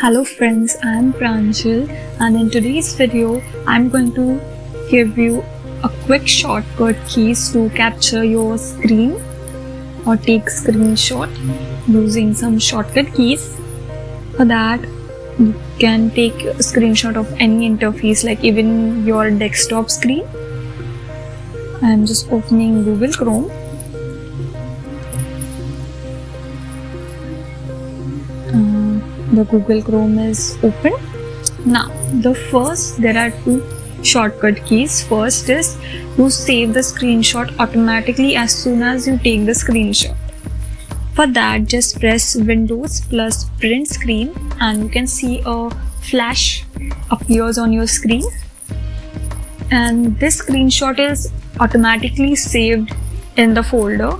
Hello friends, I am Pranjal and in today's video I am going to give you a quick shortcut keys to capture your screen or take screenshot using some shortcut keys. For that you can take a screenshot of any interface, like even your desktop screen. I am just opening Google Chrome. The Google Chrome is open. Now there are two shortcut keys. First is to save the screenshot automatically as soon as you take the screenshot. For that, just press Windows plus print screen and you can see a flash appears on your screen, and this screenshot is automatically saved in the folder.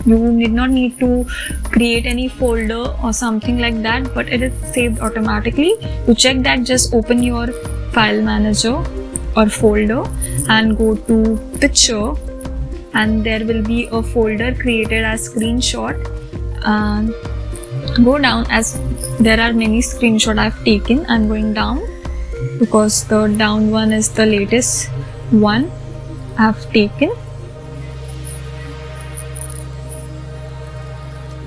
You not need to create any folder or something like that, but it is saved automatically. To check that, just open your file manager or folder and go to picture, and there will be a folder created as screenshot, and go down as there are many screenshots I've taken. I'm going down because the down one is the latest one I've taken.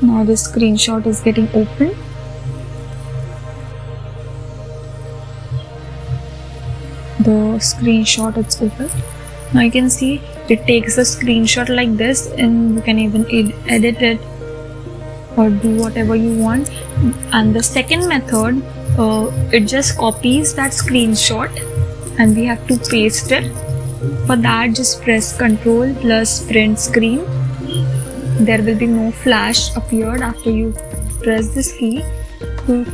Now this screenshot is getting open. The screenshot is open. Now you can see it takes a screenshot like this, and you can even edit it or do whatever you want. And the second method, it just copies that screenshot and we have to paste it. For that, just press Ctrl plus print screen. There will be no flash appeared after you press this key. To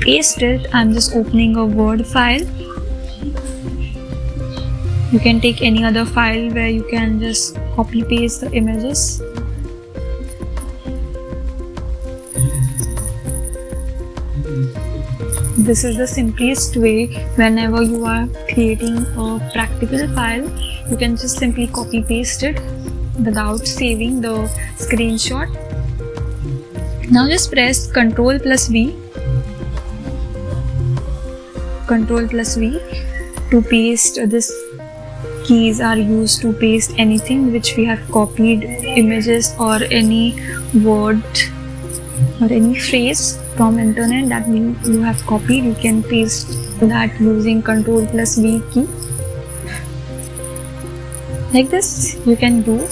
paste it, I'm just opening a Word file. You can take any other file where you can just copy paste the images. This is the simplest way. Whenever you are creating a practical file, you can just simply copy paste it without saving the screenshot. Now just press Ctrl plus V. Ctrl plus V to paste. This keys are used to paste anything which we have copied, images or any word or any phrase from internet that you have copied. You can paste that using Ctrl plus V key. Like this you can do.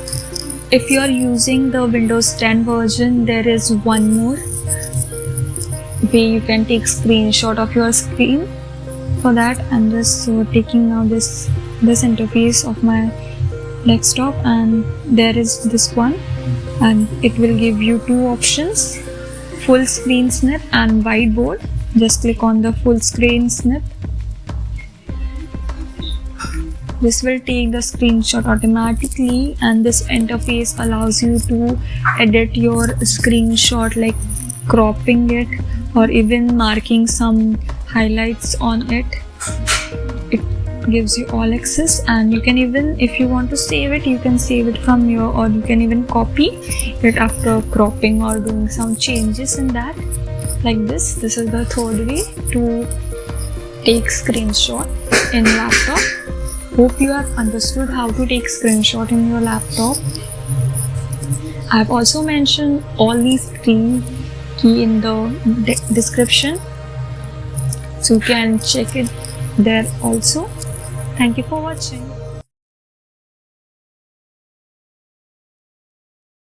If you are using the Windows 10 version, there is one more way you can take screenshot of your screen. For that, I'm just taking now this interface of my desktop, and there is this one, and it will give you two options: full screen snip and whiteboard. Just click on the full screen snip. This will take the screenshot automatically, and this interface allows you to edit your screenshot, like cropping it or even marking some highlights on it. It gives you all access, and you can even, if you want to save it, you can save it from here, or you can even copy it after cropping or doing some changes in that. Like this. This is the third way to take screenshot in laptop. Hope you have understood how to take screenshot in your laptop. I have also mentioned all these three keys in the description, so you can check it there also. Thank you for watching.